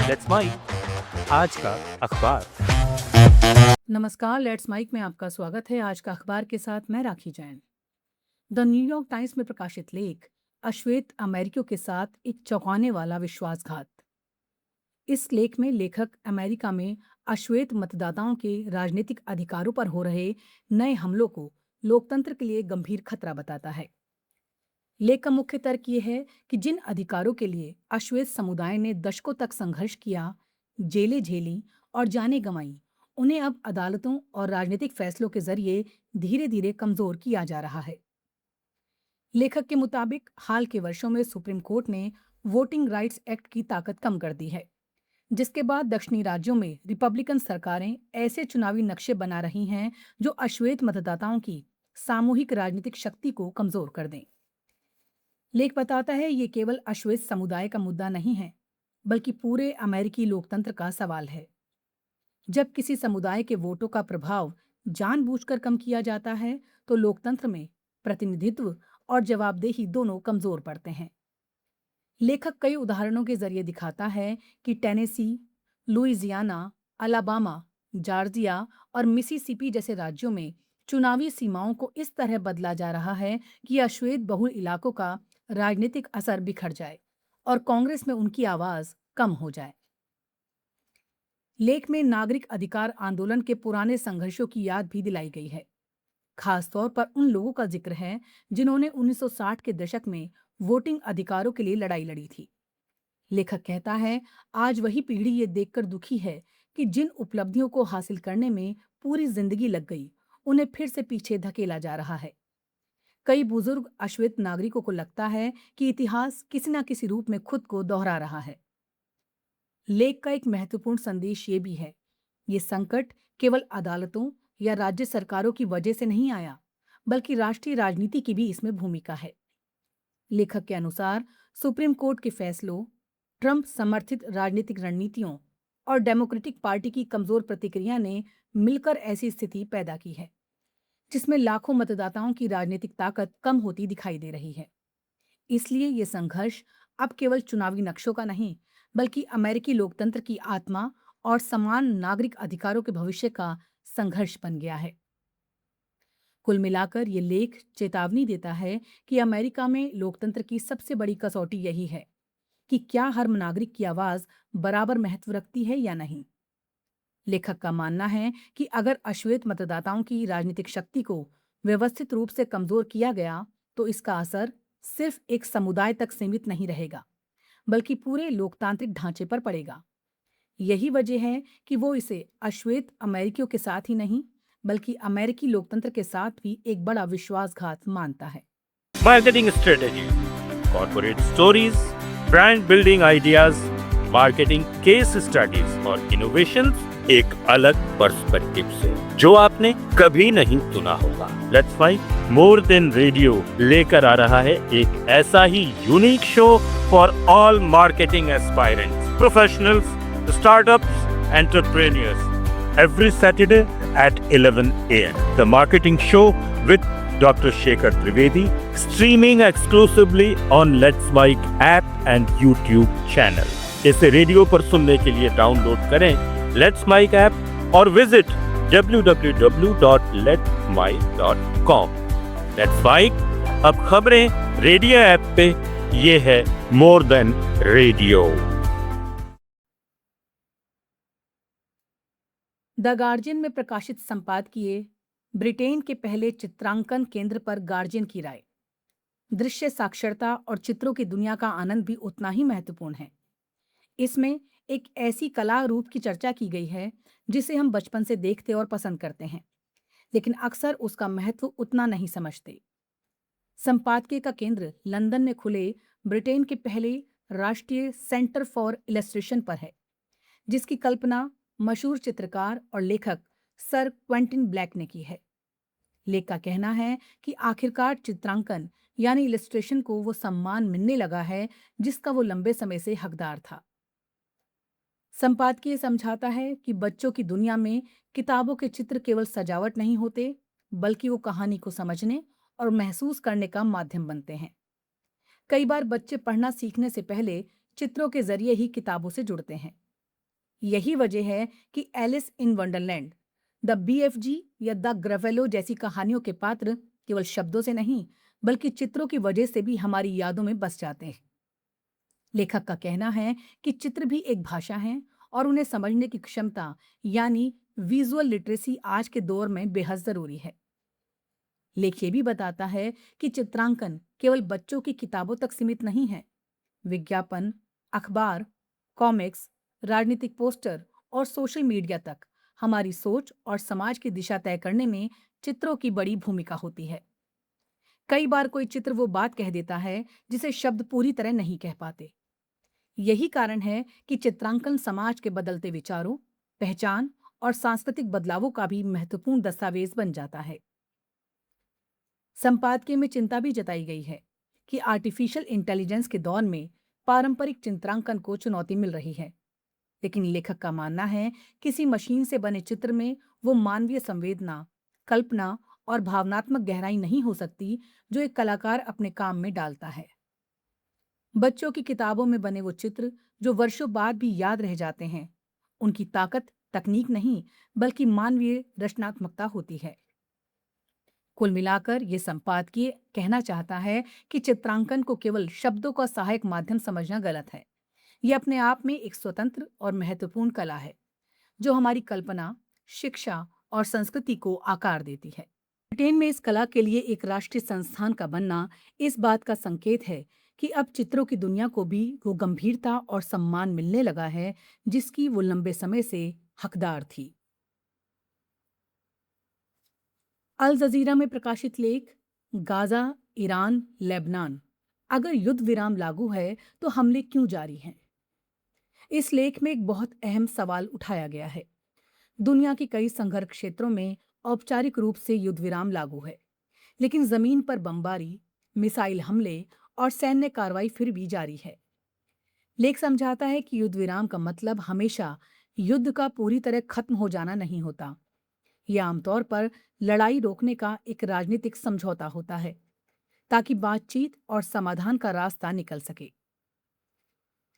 Let's mic आज का अखबार। नमस्कार, लेट्स माइक में आपका स्वागत है। आज का अखबार के साथ मैं राखी जैन। द न्यूयॉर्क टाइम्स में प्रकाशित लेख, अश्वेत अमेरिकियों के साथ एक चौंकाने वाला विश्वासघात। इस लेख में लेखक अमेरिका में अश्वेत मतदाताओं के राजनीतिक अधिकारों पर हो रहे नए हमलों को लोकतंत्र के लिए गंभीर खतरा बताता है। लेख का मुख्य तर्क ये है कि जिन अधिकारों के लिए अश्वेत समुदाय ने दशकों तक संघर्ष किया, जेलें झेली और जानें गंवाई, उन्हें अब अदालतों और राजनीतिक फैसलों के जरिए धीरे धीरे कमजोर किया जा रहा है। लेखक के मुताबिक हाल के वर्षों में सुप्रीम कोर्ट ने वोटिंग राइट्स एक्ट की ताकत कम कर दी है, जिसके बाद दक्षिणी राज्यों में रिपब्लिकन सरकारें ऐसे चुनावी नक्शे बना रही हैं जो अश्वेत मतदाताओं की सामूहिक राजनीतिक शक्ति को कमजोर कर दें। लेख बताता है ये केवल अश्वेत समुदाय का मुद्दा नहीं है, बल्कि पूरे अमेरिकी लोकतंत्र का सवाल है। जब किसी समुदाय के वोटों का प्रभाव जानबूझकर कम किया जाता है, तो लोकतंत्र में प्रतिनिधित्व और जवाबदेही दोनों कमजोर पड़ते हैं। लेखक कई उदाहरणों के जरिए दिखाता है कि टेनेसी, लुइजियाना, अलाबामा, जॉर्जिया और मिसिसिपी जैसे राज्यों में चुनावी सीमाओं को इस तरह बदला जा रहा है कि अश्वेत बहुल इलाकों का राजनीतिक असर बिखर जाए और कांग्रेस में उनकी आवाज कम हो जाए। लेख में नागरिक अधिकार आंदोलन के पुराने संघर्षों की याद भी दिलाई गई है। खास तौर पर उन लोगों का जिक्र है जिन्होंने 1960 के दशक में वोटिंग अधिकारों के लिए लड़ाई लड़ी थी। लेखक कहता है, आज वही पीढ़ी ये देखकर दुखी है कि जिन उपलब्धियों को हासिल करने में पूरी जिंदगी लग गई, उन्हें फिर से पीछे धकेला जा रहा है। कई बुजुर्ग अश्वेत नागरिकों को लगता है कि इतिहास किसी न किसी रूप में खुद को दोहरा रहा है। लेख का एक महत्वपूर्ण संदेश ये भी है, ये संकट केवल अदालतों या राज्य सरकारों की वजह से नहीं आया, बल्कि राष्ट्रीय राजनीति की भी इसमें भूमिका है। लेखक के अनुसार सुप्रीम कोर्ट के फैसलों, ट्रंप समर्थित राजनीतिक रणनीतियों और डेमोक्रेटिक पार्टी की कमजोर प्रतिक्रिया ने मिलकर ऐसी स्थिति पैदा की है, जिसमें लाखों मतदाताओं की राजनीतिक ताकत कम होती दिखाई दे रही है। इसलिए ये संघर्ष अब केवल चुनावी नक्शों का नहीं, बल्कि अमेरिकी लोकतंत्र की आत्मा और समान नागरिक अधिकारों के भविष्य का संघर्ष बन गया है। कुल मिलाकर ये लेख चेतावनी देता है कि अमेरिका में लोकतंत्र की सबसे बड़ी कसौटी यही है कि क्या हर नागरिक की आवाज बराबर महत्व रखती है या नहीं। लेखक का मानना है कि अगर अश्वेत मतदाताओं की राजनीतिक शक्ति को व्यवस्थित रूप से कमजोर किया गया, तो इसका असर सिर्फ एक समुदाय तक सीमित नहीं रहेगा, बल्कि पूरे लोकतांत्रिक ढांचे पर पड़ेगा। यही वजह है कि वो इसे अश्वेत अमेरिकियों के साथ ही नहीं, बल्कि अमेरिकी लोकतंत्र के साथ भी एक बड़ा विश्वासघात मानता है। Marketing strategy, corporate stories, brand building ideas, marketing case studies और इनोवेशंस एक अलग पर्सपेक्टिव से, जो आपने कभी नहीं सुना होगा। Let's mic more than radio लेकर आ रहा है एक ऐसा ही unique show for all marketing aspirants, professionals, startups, entrepreneurs, every Saturday at 11 a.m. The Marketing Show with Dr. Shekhar Trivedi, streaming exclusively on Let's Mic app and YouTube channel. इसे radio पर सुनने के लिए डाउनलोड करें Let's Mic app और visit www.letmic.com. Let's Mic, अब खबरें radio app पे, ये है मोर देन रेडियो। द गार्जियन में प्रकाशित संपादकीय ब्रिटेन के पहले चित्रांकन केंद्र पर गार्जियन की राय, दृश्य साक्षरता और चित्रों की दुनिया का आनंद भी उतना ही महत्वपूर्ण है। इसमें एक ऐसी कला रूप की चर्चा की गई है जिसे हम बचपन से देखते और पसंद करते हैं, लेकिन अक्सर उसका महत्व उतना नहीं समझते। संपादकीय का केंद्र लंदन में खुले ब्रिटेन के पहले राष्ट्रीय सेंटर फॉर इलस्ट्रेशन पर है, जिसकी कल्पना मशहूर चित्रकार और लेखक सर क्वेंटिन ब्लैक ने की है। लेख का कहना है कि आखिरकार चित्रांकन यानी इलस्ट्रेशन को वो सम्मान मिलने लगा है जिसका वो लंबे समय से हकदार था। संपादकीय समझाता है कि बच्चों की दुनिया में किताबों के चित्र केवल सजावट नहीं होते, बल्कि वो कहानी को समझने और महसूस करने का माध्यम बनते हैं। कई बार बच्चे पढ़ना सीखने से पहले चित्रों के जरिए ही किताबों से जुड़ते हैं। यही वजह है कि Alice in Wonderland, the BFG या द ग्रेवेलो जैसी कहानियों के पात्र केवल शब्दों से नहीं बल्कि चित्रों की वजह से भी हमारी यादों में बस जाते हैं। लेखक का कहना है कि चित्र भी एक भाषा है और उन्हें समझने की क्षमता यानी विजुअल लिटरेसी आज के दौर में बेहद जरूरी है। लेख ये भी बताता है कि चित्रांकन केवल बच्चों की किताबों तक सीमित नहीं है। विज्ञापन, अखबार, कॉमिक्स, राजनीतिक पोस्टर और सोशल मीडिया तक हमारी सोच और समाज की दिशा तय करने में चित्रों की बड़ी भूमिका होती है। कई बार कोई चित्र वो बात कह देता है जिसे शब्द पूरी तरह नहीं कह पाते। यही कारण है कि चित्रांकन समाज के बदलते विचारों, पहचान और सांस्कृतिक बदलावों का भी महत्वपूर्ण दस्तावेज बन जाता है। संपादकीय में चिंता भी जताई गई है कि आर्टिफिशियल इंटेलिजेंस के दौर में पारंपरिक चित्रांकन को चुनौती मिल रही है। लेकिन लेखक का मानना है किसी मशीन से बने चित्र में वो मानवीय संवेदना, कल्पना और भावनात्मक गहराई नहीं हो सकती जो एक कलाकार अपने काम में डालता है। बच्चों की किताबों में बने वो चित्र जो वर्षों बाद भी याद रह जाते हैं, उनकी ताकत तकनीक नहीं बल्कि मानवीय रचनात्मकता होती है। कुल मिलाकर ये संपादकीय कहना चाहता है कि चित्रांकन को केवल शब्दों का सहायक माध्यम समझना गलत है। ये अपने आप में एक स्वतंत्र और महत्वपूर्ण कला है जो हमारी कल्पना, शिक्षा और संस्कृति को आकार देती है। ब्रिटेन में इस कला के लिए एक राष्ट्रीय संस्थान का बनना इस बात का संकेत है कि अब चित्रों की दुनिया को भी वो गंभीरता और सम्मान मिलने लगा है जिसकी वो लंबे समय से हकदार थी। अल जजीरा में प्रकाशित लेख गाजा, ईरान, लेबनान, अगर युद्ध विराम लागू है तो हमले क्यों जारी हैं? इस लेख में एक बहुत अहम सवाल उठाया गया है। दुनिया के कई संघर्ष क्षेत्रों में औपचारिक रूप से युद्ध विराम लागू है, लेकिन जमीन पर बमबारी, मिसाइल हमले और सैन्य कार्रवाई फिर भी जारी है। लेख समझाता है कि युद्ध विराम का मतलब हमेशा युद्ध का पूरी तरह खत्म हो जाना नहीं होता। यह आमतौर पर लड़ाई रोकने का एक राजनीतिक समझौता होता है ताकि बातचीत और समाधान का रास्ता निकल सके।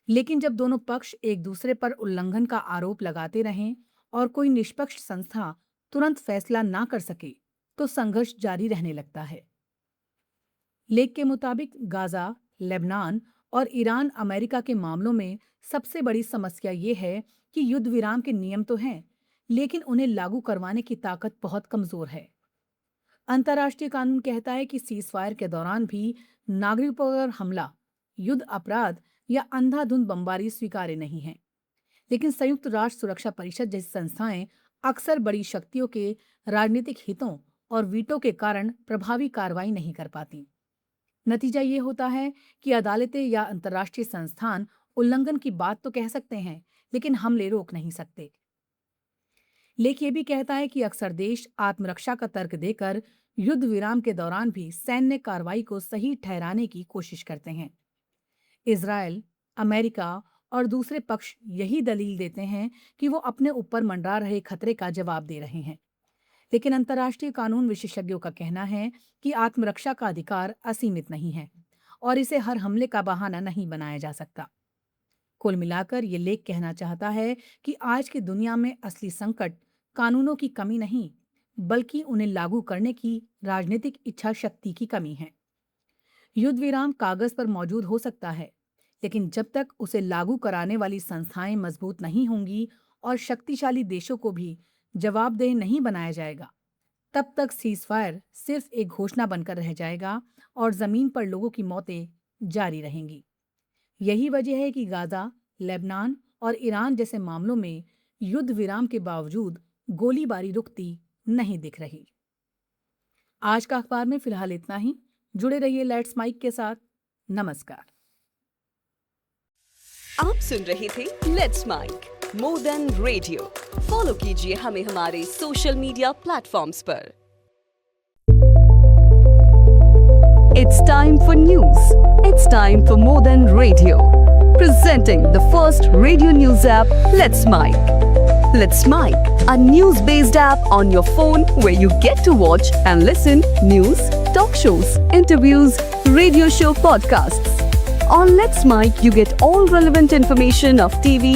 लेकिन जब दोनों पक्ष एक दूसरे पर उल्लंघन का आरोप लगाते रहें और कोई निष्पक्ष संस्था तुरंत फैसला ना कर सके तो संघर्ष जारी रहने लगता है। लेख के मुताबिक गाजा, लेबनान और ईरान अमेरिका के मामलों में सबसे बड़ी समस्या ये है कि युद्ध विराम के नियम तो हैं, लेकिन उन्हें लागू करवाने की ताकत बहुत कमजोर है। अंतर्राष्ट्रीय कानून कहता है कि सीजफायर के दौरान भी नागरिकों पर हमला, युद्ध अपराध या अंधाधुंध बमबारी स्वीकार्य नहीं है। लेकिन संयुक्त राष्ट्र सुरक्षा परिषद जैसी संस्थाएं अक्सर बड़ी शक्तियों के राजनीतिक हितों और वीटो के कारण प्रभावी कार्रवाई नहीं कर पाती। नतीजा ये होता है कि अदालतें या अंतर्राष्ट्रीय संस्थान उल्लंघन की बात तो कह सकते हैं, लेकिन हमले रोक नहीं सकते। लेख ये भी कहता है कि अक्सर देश आत्मरक्षा का तर्क देकर युद्ध विराम के दौरान भी सैन्य कार्रवाई को सही ठहराने की कोशिश करते हैं। इजरायल, अमेरिका और दूसरे पक्ष यही दलील देते हैं कि वो अपने ऊपर मंडरा रहे खतरे का जवाब दे रहे हैं। लेकिन अंतर्राष्ट्रीय कानून विशेषज्ञों का कहना है कि आत्मरक्षा का अधिकार असीमित नहीं है और इसे हर हमले का बहाना नहीं बनाया जा सकता। कुल मिलाकर ये लेख कहना चाहता है कि आज की दुनिया में असली संकट कानूनों की कमी नहीं, बल्कि उन्हें लागू करने की राजनीतिक इच्छा शक्ति की कमी है। युद्ध विराम कागज पर मौजूद हो सकता है, लेकिन जब तक उसे लागू कराने वाली संस्थाएं मजबूत नहीं होंगी और शक्तिशाली देशों को भी जवाबदेह नहीं बनाया जाएगा, तब तक सीजफायर सिर्फ एक घोषणा बनकर रह जाएगा और जमीन पर लोगों की मौतें जारी रहेंगी। यही वजह है कि गाजा, लेबनान और ईरान जैसे मामलों में युद्ध विराम के बावजूद गोलीबारी रुकती नहीं दिख रही। आज का अखबार में फिलहाल इतना ही। जुड़े रहिए लेट्स माइक के साथ। नमस्कार। आप सुन रहे थे let's mic more than radio. Follow कीजिए हमें हमारे सोशल मीडिया प्लेटफॉर्म्स पर। It's time for news. It's time for More Than Radio. Presenting the first radio news app, Let's Mic. Let's Mic, a news-based app on your phone where you get to watch and listen news, talk shows, interviews, radio show podcasts. On Let's Mic, you get all relevant information of TV,